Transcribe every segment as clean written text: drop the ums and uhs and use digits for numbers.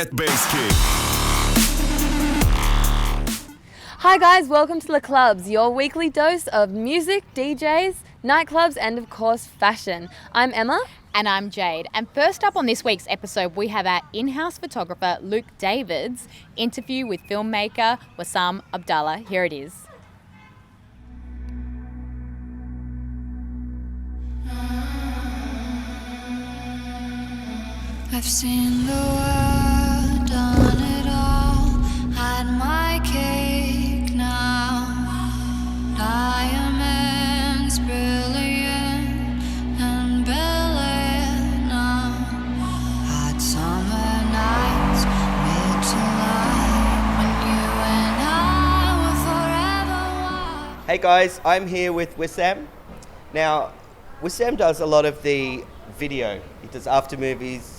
That bass kick. Hi guys, welcome to the Clubz, your weekly dose of music, DJs, nightclubs, and of course fashion. I'm Emma. And I'm Jade. And first up on this week's episode, we have our in-house photographer, Luke David's interview with filmmaker Wissam Abdallah. Here it is. I've seen the world, done it all, had my cake now. Diamonds brilliant and brilliant now. Hot summer nights, mid-July, when you and I were forever wild. Hey guys, I'm here with Wissam. Now, Wissam does a lot of the video. He does after movies.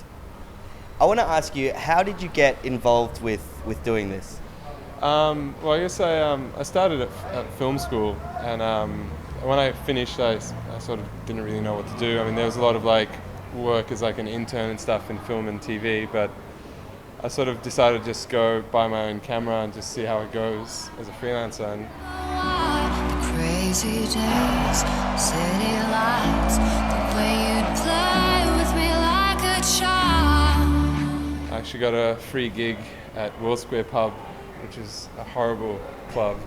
I want to ask you, how did you get involved with doing this? Well, I guess I started at film school, and when I finished, I sort of didn't really know what to do. I mean, there was a lot of work as an intern and stuff in film and TV, but I sort of decided to just go buy my own camera and just see how it goes as a freelancer. And The crazy days, city lights, the way you'd play with me like a child. I actually got a free gig at World Square Pub, which is a horrible club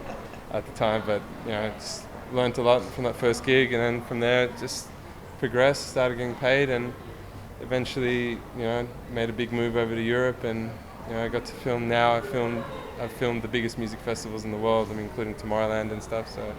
at the time, but just learned a lot from that first gig, and then from there just progressed, started getting paid, and eventually made a big move over to Europe, and I got to film now. I've filmed the biggest music festivals in the world, including Tomorrowland and stuff. So.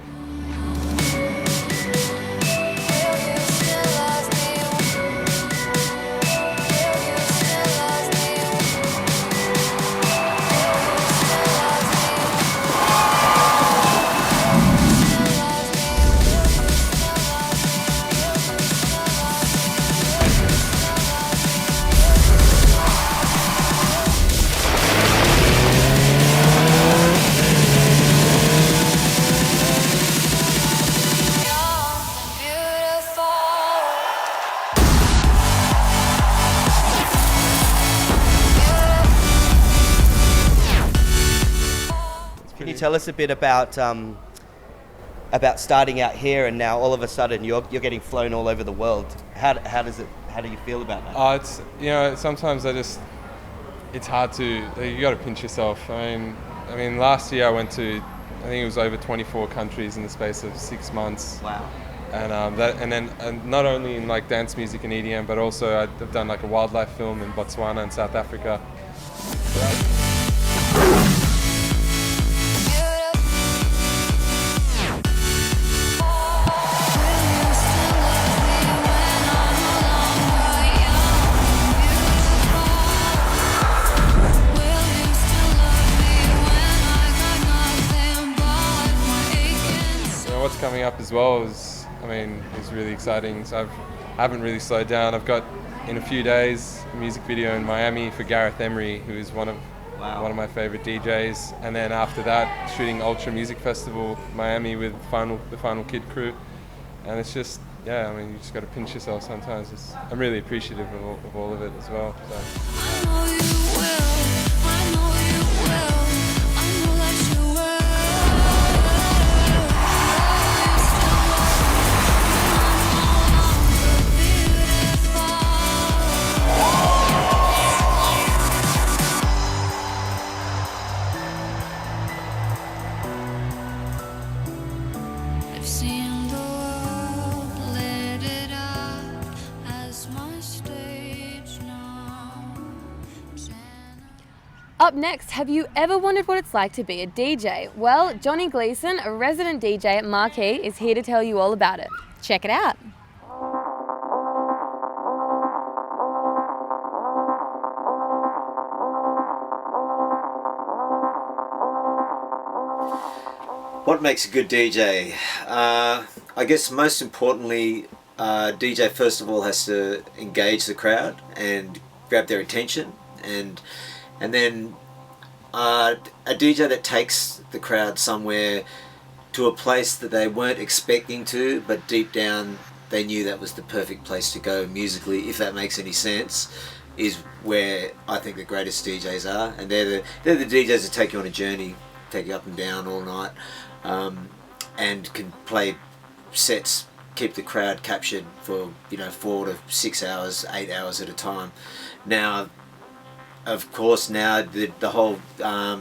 Can you tell us a bit about starting out here and now all of a sudden you're getting flown all over the world? How do you feel about that? Oh, it's sometimes it's hard to, you got to pinch yourself. I mean last year I went to, I think it was over 24 countries in the space of 6 months. Wow. And then not only in dance music and EDM, but also I've done a wildlife film in Botswana and South Africa. What's coming up as well is really exciting. So I haven't really slowed down. I've got in a few days a music video in Miami for Gareth Emery, who is one of my favorite DJs. And then after that, shooting Ultra Music Festival Miami with the Final Kid crew. And it's just, you just got to pinch yourself sometimes. I'm really appreciative of all of it as well. So. I know you will, I know you will, I know that you will. I've seen the world, lit it up as my stage now. Up next, have you ever wondered what it's like to be a DJ? Well, Johnny Gleeson, a resident DJ at Marquee, is here to tell you all about it. Check it out. What makes a good DJ? I guess most importantly, DJ first of all has to engage the crowd and grab their attention, and then a DJ that takes the crowd somewhere to a place that they weren't expecting to, but deep down they knew that was the perfect place to go musically, if that makes any sense. is where I think the greatest DJs are, and they're the DJs that take you on a journey, take you up and down all night, and can play sets, keep the crowd captured for 4 to 6 hours, 8 hours at a time. Now, of course, now the whole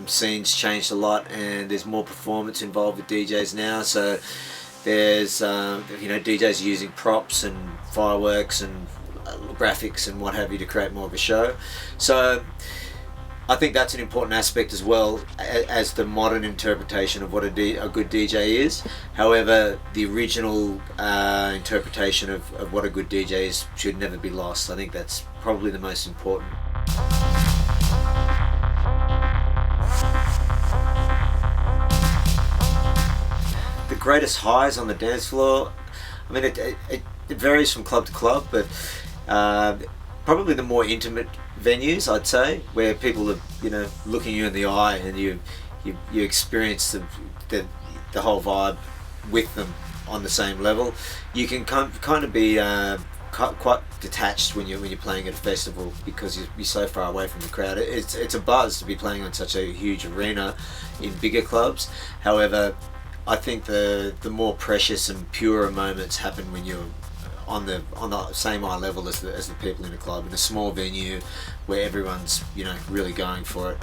scene's changed a lot, and there's more performance involved with DJs now. So there's DJs using props and fireworks and graphics and what have you to create more of a show. So I think that's an important aspect as well as the modern interpretation of what a good DJ is. However, the original interpretation of what a good DJ is should never be lost. I think that's probably the most important. The greatest highs on the dance floor, I mean, it varies from club to club, but probably the more intimate venues, I'd say, where people are looking you in the eye, and you experience the whole vibe with them on the same level. You can kind of be quite detached when you're playing at a festival, because you're so far away from the crowd. It's a buzz to be playing on such a huge arena in bigger clubs. However, I think the more precious and purer moments happen when you're on the same eye level as the people in a club, in a small venue where everyone's really going for it.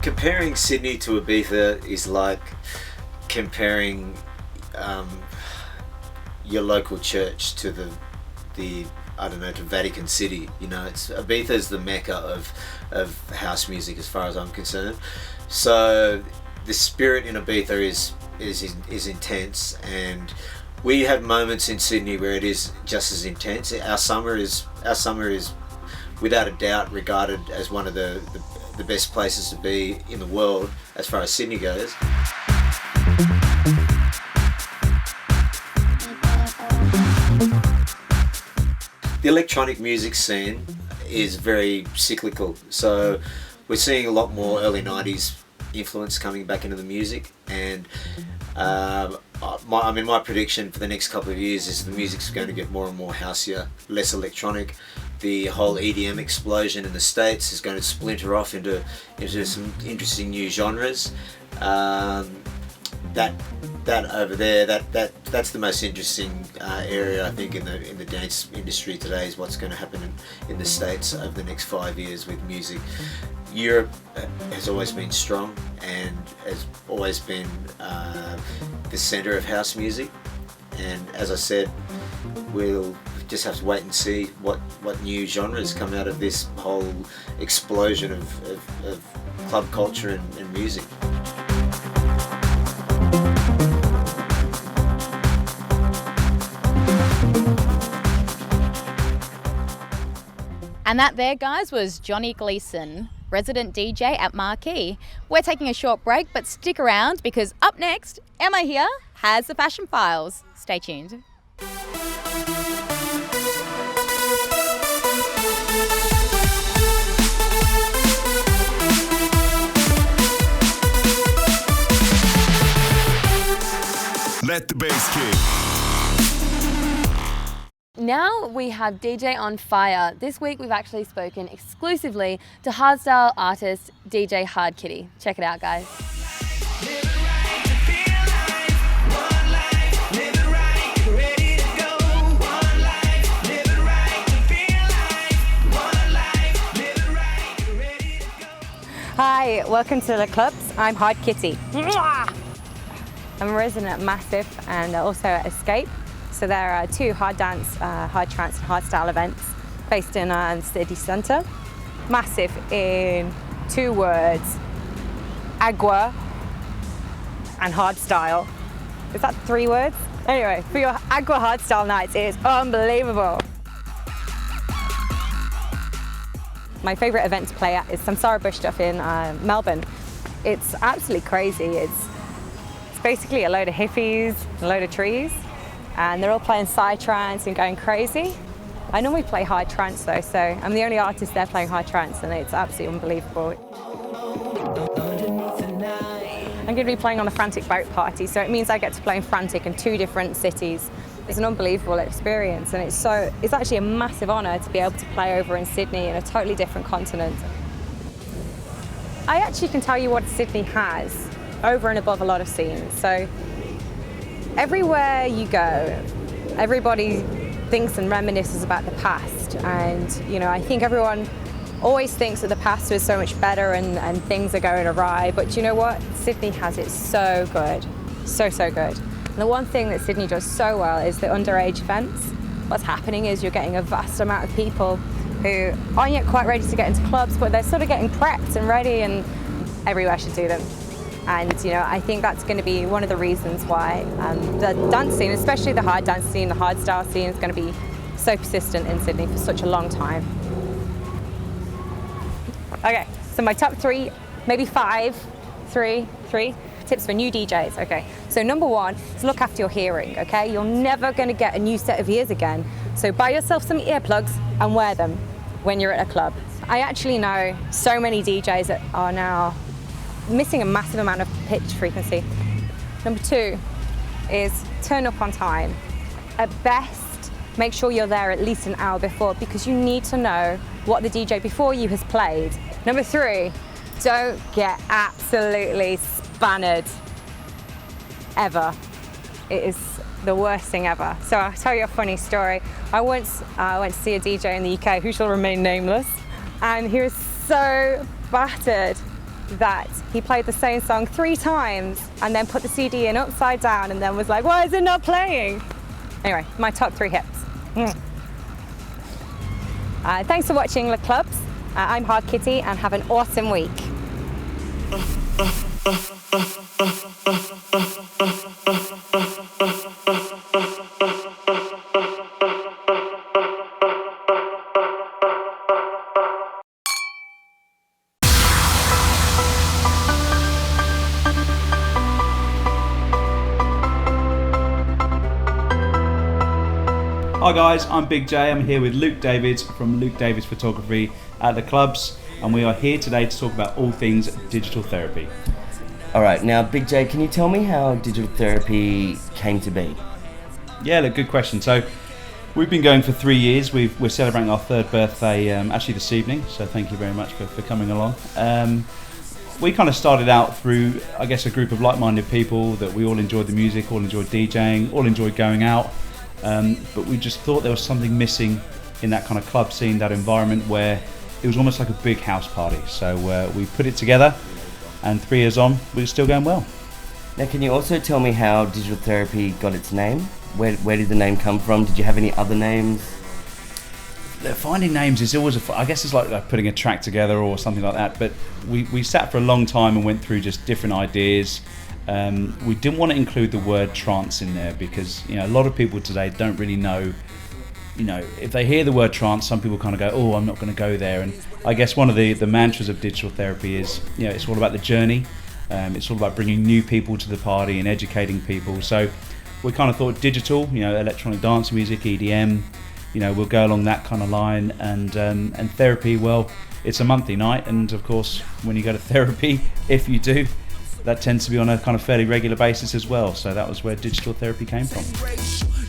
Comparing Sydney to Ibiza is like comparing your local church to the to Vatican City. Ibiza is the mecca of house music as far as I'm concerned. So the spirit in Ibiza is intense, and we have moments in Sydney where it is just as intense. Our summer is without a doubt regarded as one of the best places to be in the world as far as Sydney goes. The electronic music scene is very cyclical, so we're seeing a lot more early 90s influence coming back into the music, and my prediction for the next couple of years is the music's going to get more and more houseier, less electronic. The whole EDM explosion in the States is going to splinter off into some interesting new genres. That over there, that's the most interesting area, I think, in the dance industry today, is what's going to happen in the States over the next 5 years with music. Europe has always been strong and has always been the centre of house music, and as I said, we'll just have to wait and see what new genres come out of this whole explosion of club culture and music. And that there, guys, was Johnny Gleeson, resident DJ at Marquee. We're taking a short break, but stick around, because up next, Emma here has the Fashion Files. Stay tuned. Let the bass kick. Now we have DJ on Fire. This week we've actually spoken exclusively to hardstyle artist DJ Hard Kitty. Check it out, guys. Hi, welcome to the Clubz. I'm Hard Kitty. I'm a resident at Massive and also at Escape. So there are two hard dance, hard trance and hard style events based in city centre. Massive in 2 words, agua and hard style. Is that 3 words? Anyway, for your agua hard style nights, it is unbelievable. My favourite event to play at is Samsara Bush Stuff in Melbourne. It's absolutely crazy. It's basically a load of hippies, a load of trees, and they're all playing psytrance and going crazy. I normally play hard trance though, so I'm the only artist there playing hard trance, and it's absolutely unbelievable. I'm going to be playing on the Frantic boat party, so it means I get to play in Frantic in 2 different cities. It's an unbelievable experience, and it's actually a massive honour to be able to play over in Sydney in a totally different continent. I actually can tell you what Sydney has over and above a lot of scenes. So everywhere you go, everybody thinks and reminisces about the past, and I think everyone always thinks that the past was so much better and things are going awry, but you know what? Sydney has it so good, so good. And the one thing that Sydney does so well is the underage events. What's happening is you're getting a vast amount of people who aren't yet quite ready to get into clubs, but they're sort of getting prepped and ready, and everywhere should do them. And I think that's going to be one of the reasons why the dance scene, especially the hard dance scene, the hardstyle scene, is going to be so persistent in Sydney for such a long time. Okay, so my top 3, maybe 5, 3 tips for new DJs. Okay, so number 1 is look after your hearing. Okay, you're never going to get a new set of ears again, so buy yourself some earplugs and wear them when you're at a club. I actually know so many DJs that are now missing a massive amount of pitch frequency. Number 2 is turn up on time. At best, make sure you're there at least an hour before, because you need to know what the DJ before you has played. Number 3, don't get absolutely spannered, ever. It is the worst thing ever. So I'll tell you a funny story. I once went to see a DJ in the UK who shall remain nameless, and he was so battered that he played the same song 3 times and then put the CD in upside down and then was like, why is it not playing? Anyway, my top 3 hits. Thanks for watching the Clubz. I'm Hard Kitty, and have an awesome week. Hi guys, I'm Big J. I'm here with Luke Davids from Luke Davids Photography at the Clubz, and we are here today to talk about all things digital therapy. Alright, now Big J, can you tell me how digital therapy came to be? Yeah, look, good question. So we've been going for 3 years. We're celebrating our 3rd birthday actually this evening, so thank you very much for coming along. We kind of started out through, I guess, a group of like-minded people that we all enjoyed the music, all enjoyed DJing, all enjoyed going out. But we just thought there was something missing in that kind of club scene, that environment where it was almost like a big house party. So we put it together, and 3 years on, we're still going well. Now, can you also tell me how digital therapy got its name? Where did the name come from? Did you have any other names? Finding names is always, I guess it's like putting a track together or something like that. But we sat for a long time and went through just different ideas. We didn't want to include the word trance in there because a lot of people today don't really know. If they hear the word trance, some people kind of go, "Oh, I'm not going to go there." And I guess one of the mantras of digital therapy is, it's all about the journey. It's all about bringing new people to the party and educating people. So we kind of thought digital, electronic dance music, EDM. We'll go along that kind of line, and therapy. Well, it's a monthly night, and of course, when you go to therapy, if you do, that tends to be on a kind of fairly regular basis as well. So that was where digital therapy came from.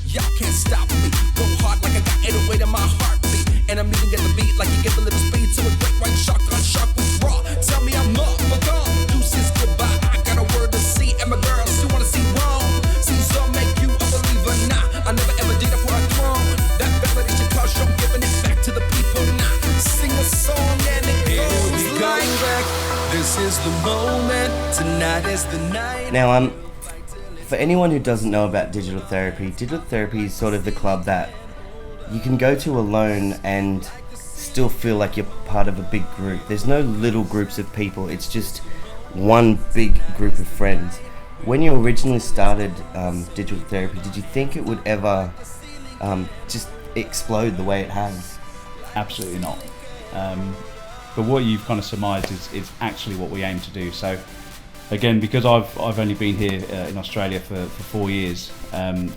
Y'all can't stop me. Go hard like I got 808 in my heartbeat. And I'm even get the beat like you get the little speed to a great white shark on shark with raw. Tell me I'm up, but gone. Deuces goodbye. I got a word to see, and my girls still wanna see wrong. See some make you a believer. Nah, I never ever did it for a throne. That validation cause you're giving it back to the people. Nah, sing a song and it goes like back. This is the moment. Tonight is the night. Now, for anyone who doesn't know about digital therapy is sort of the club that you can go to alone and still feel like you're part of a big group. There's no little groups of people, it's just one big group of friends. When you originally started digital therapy, did you think it would ever just explode the way it has? Absolutely not. But what you've kind of surmised is actually what we aim to do. So again, because I've only been here in Australia for 4 years,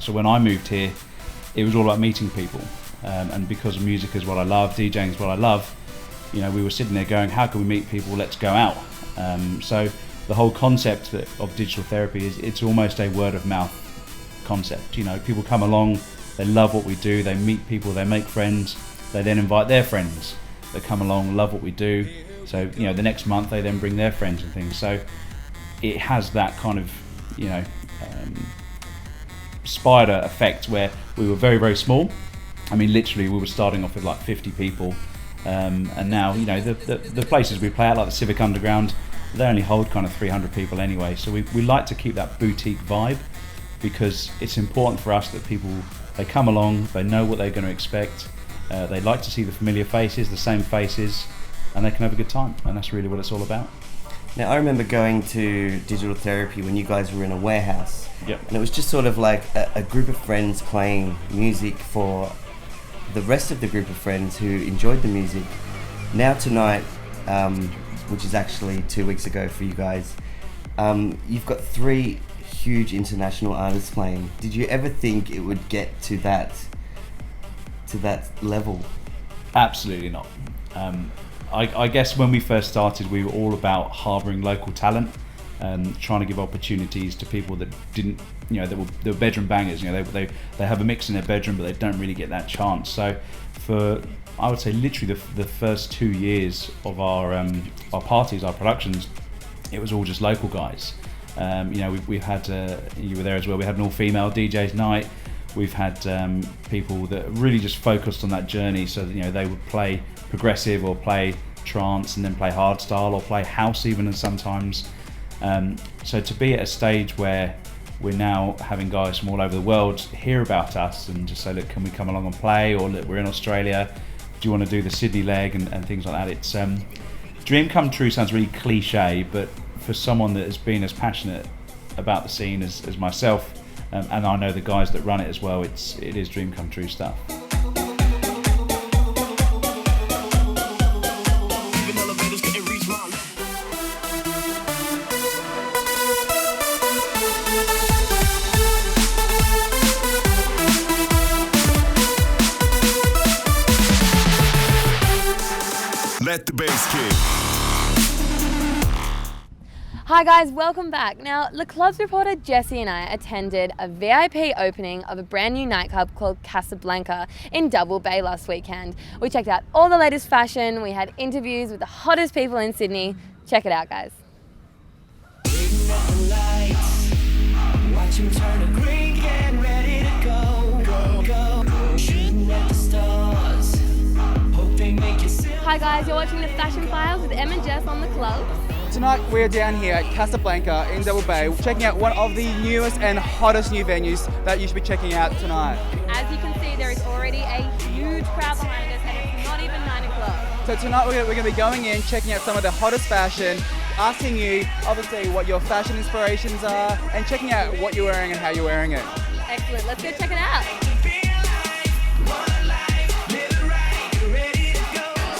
so when I moved here, it was all about meeting people, and because music is what I love, DJing is what I love, we were sitting there going, how can we meet people? Let's go out. So the whole concept of digital therapy is it's almost a word of mouth concept. You know, people come along, they love what we do, they meet people, they make friends, they then invite their friends that come along, love what we do. So, you know, the next month they then bring their friends and things. So it has that kind of, you know, spider effect where we were very, very small. I mean, literally we were starting off with like 50 people. And now, you know, the places we play at, like the Civic Underground, they only hold kind of 300 people anyway. So we like to keep that boutique vibe, because it's important for us that people, they come along, they know what they're going to expect, they like to see the familiar faces, the same faces, and they can have a good time, and that's really what it's all about. Now, I remember going to digital therapy when you guys were in a warehouse. Yep. And it was just sort of like a group of friends playing music for the rest of the group of friends who enjoyed the music. Now tonight, which is actually 2 weeks ago for you guys, you've got 3 huge international artists playing. Did you ever think it would get to that level? Absolutely not. I guess when we first started, we were all about harbouring local talent and trying to give opportunities to people that didn't, you know, they were bedroom bangers. You know, they have a mix in their bedroom, but they don't really get that chance. So for, I would say, literally the first 2 years of our parties, our productions, it was all just local guys. You know, we've had, you were there as well, we had an all-female DJs night. We've had people that really just focused on that journey, so that, you know, they would play progressive or play trance and then play hardstyle or play house even, and sometimes. So to be at a stage where we're now having guys from all over the world hear about us and just say, look, can we come along and play? Or look, we're in Australia, do you want to do the Sydney leg and things like that? It's dream come true sounds really cliche, but for someone that has been as passionate about the scene as myself, and I know the guys that run it as well, it is dream come true stuff. Let the bass kick. Hi guys, welcome back. Now, the Clubz reporter Jessie and I attended a VIP opening of a brand new nightclub called Casablanca in Double Bay last weekend. We checked out all the latest fashion, we had interviews with the hottest people in Sydney. Check it out, guys. Hi guys, you're watching the Fashion Files with Em and Jess on the Clubz. Tonight we're down here at Casablanca in Double Bay, checking out one of the newest and hottest new venues that you should be checking out tonight. As you can see, there is already a huge crowd behind us and it's not even 9 o'clock. So tonight we're going to be going in, checking out some of the hottest fashion, asking you obviously what your fashion inspirations are, and checking out what you're wearing and how you're wearing it. Excellent, let's go check it out.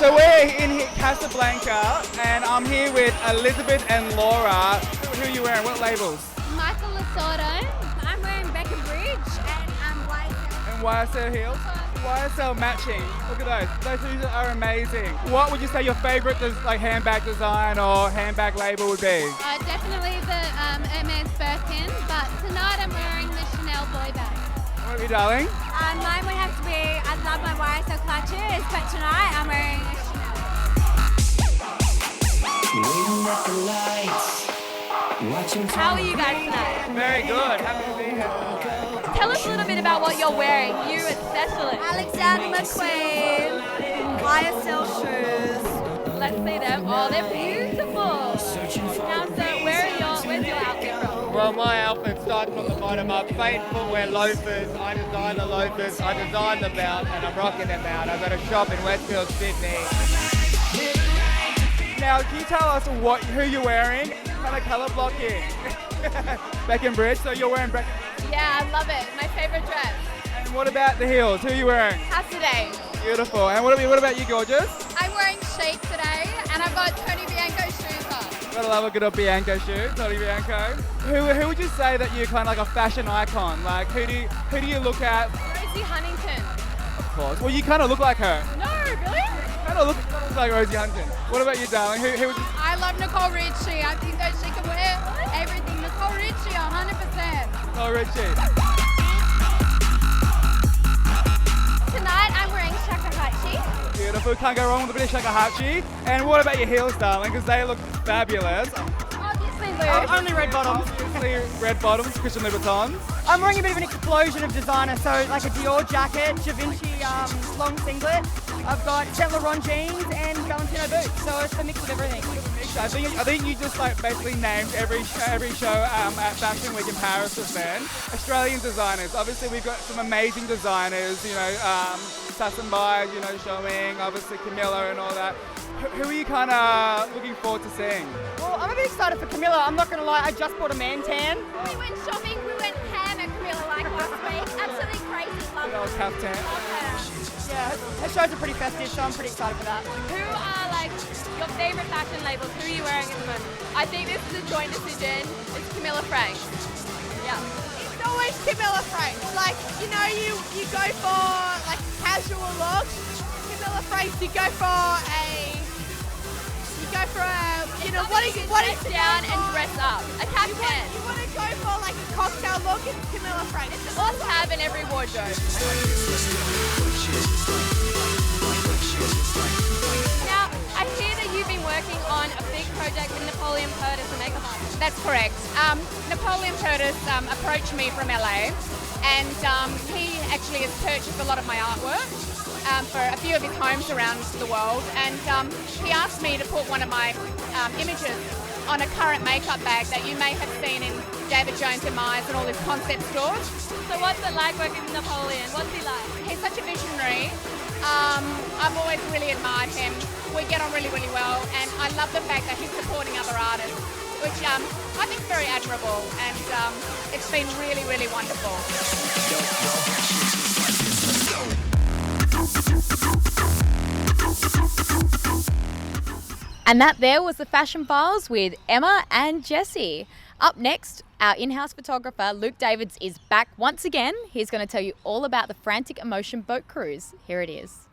So we're in Casablanca, and I'm here with Elizabeth and Laura. Who are you wearing? What labels? Michael Lasordo. I'm wearing Beckham Bridge and YSL. And YSL heels. YSL matching. Look at those. Those shoes are amazing. What would you say your favourite handbag design or handbag label would be? Definitely the Hermes Birkin, but tonight I'm wearing the Chanel Boy bag. What are you, darling? Mine would have to be, I love my YSL clutches, but tonight I'm wearing a Chanel. How are you guys tonight? Very good. Happy to be here. Tell us a little bit about what you're wearing, you especially. Alexander McQueen, YSL shoes. Let's see them. Oh, they're beautiful. Now, so where's your outfit from? Well, my outfit starts from the bottom up. Fate footwear loafers. I design the loafers. I design the belt, and I'm rocking them out. I've got a shop in Westfield, Sydney. Now, can you tell us who you're wearing? Kind of colour blocking. Beckham Bridge. So you're wearing Beckham Bridge? Yeah, I love it. My favorite dress. And what about the heels? Who are you wearing? Today. Beautiful. And what about you, gorgeous? I'm wearing Chic today, and I've got Tony Bianco shoes on. Gotta love a good old Bianco shoe, Tony Bianco. Who would you say that you're kind of like a fashion icon? Like who do you look at? Rosie Huntington. Of course. Well, you kind of look like her. No, really? Kind of look like Rosie Huntington. What about you, darling? Who would you? I love Nicole Richie. I think that she can wear everything. Nicole Richie, 100%. Oh, Richie. Tonight I'm wearing shakuhachi. Beautiful, can't go wrong with a bit of shakuhachi. And what about your heels, darling? Because they look fabulous. Obviously Only red bottoms. Obviously, red bottoms, Christian Louboutins. I'm wearing a bit of an explosion of designer, so like a Dior jacket, Givenchy long singlet. I've got Saint Laurent jeans and Valentino boots, so it's a mix of everything. I think you just like basically named every show at Fashion Week in Paris just then. Australian designers. Obviously, we've got some amazing designers. You know, Sassenby, you know, showing. Obviously, Camilla and all that. Who are you kind of looking forward to seeing? Well, I'm a bit excited for Camilla. I'm not going to lie, I just bought a man tan. We went shopping, we went ham at Camilla like last week. Absolutely crazy. Love That was caftan. Yeah, her shows are pretty festive, so I'm pretty excited for that. Who are like your favourite fashion labels? Who are you wearing at the moment? I think this is a joint decision. It's Camilla Frank. Yeah. It's always Camilla Frank. Like, you know, you go for like casual look. Camilla Frank, you go for a, you know, what is dress down and dress up? A caftan. You want to go for like a cocktail look? It's Camilla Frank. It's a must-have in every wardrobe. Now, I hear that you've been working on a big project with Napoleon Curtis, the makeup artist. That's correct. Napoleon Curtis approached me from LA, and he actually has purchased a lot of my artwork for a few of his homes around the world, and he asked me to put one of my images on a current makeup bag that you may have seen in David Jones and Myers and all his concept stores. So what's it like working with Napoleon? What's he like? He's such a visionary. I've always really admired him. We get on really, really well, and I love the fact that he's supporting other artists, which I think is very admirable, and it's been really, really wonderful. And that there was the Fashion Files with Emma and Jessie. Up next, our in-house photographer, Luke Davids, is back once again. He's going to tell you all about the Frantic Emotion boat cruise. Here it is.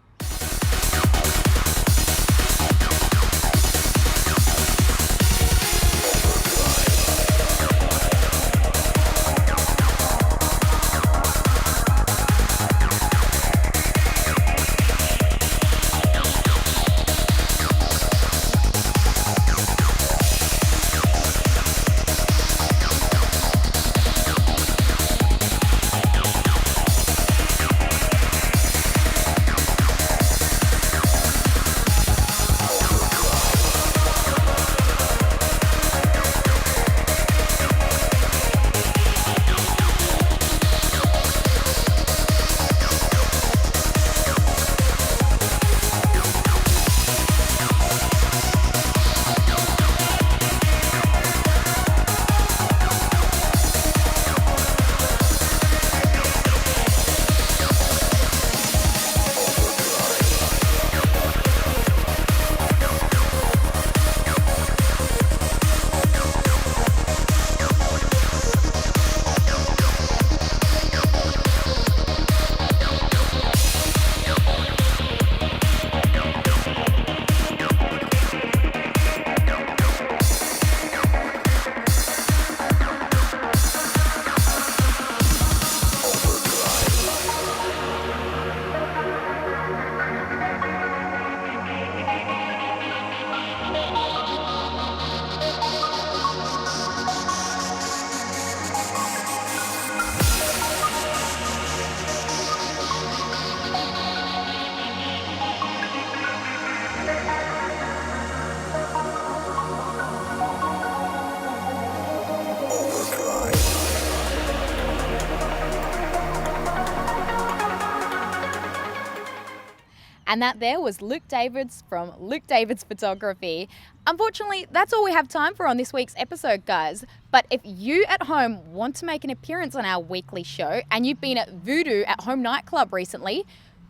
And that there was Luke Davids from Luke Davids Photography. Unfortunately, that's all we have time for on this week's episode, guys. But if you at home want to make an appearance on our weekly show and you've been at Voodoo at Home Nightclub recently,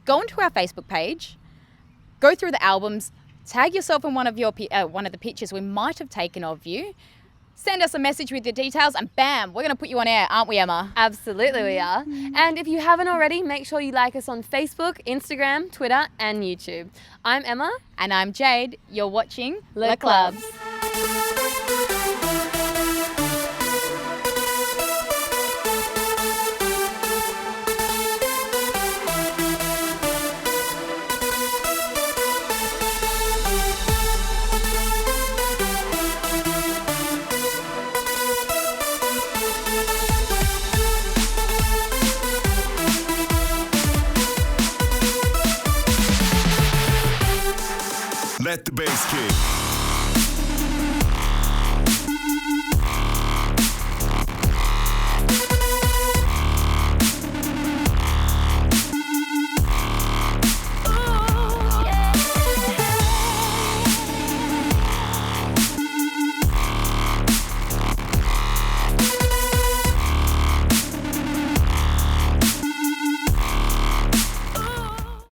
go onto our Facebook page, go through the albums, tag yourself in one of the pictures we might have taken of you, send us a message with your details, and bam, we're going to put you on air, aren't we, Emma? Absolutely we are. And if you haven't already, make sure you like us on Facebook, Instagram, Twitter and YouTube. I'm Emma. And I'm Jade. You're watching Le Clubz. Let the bass kick.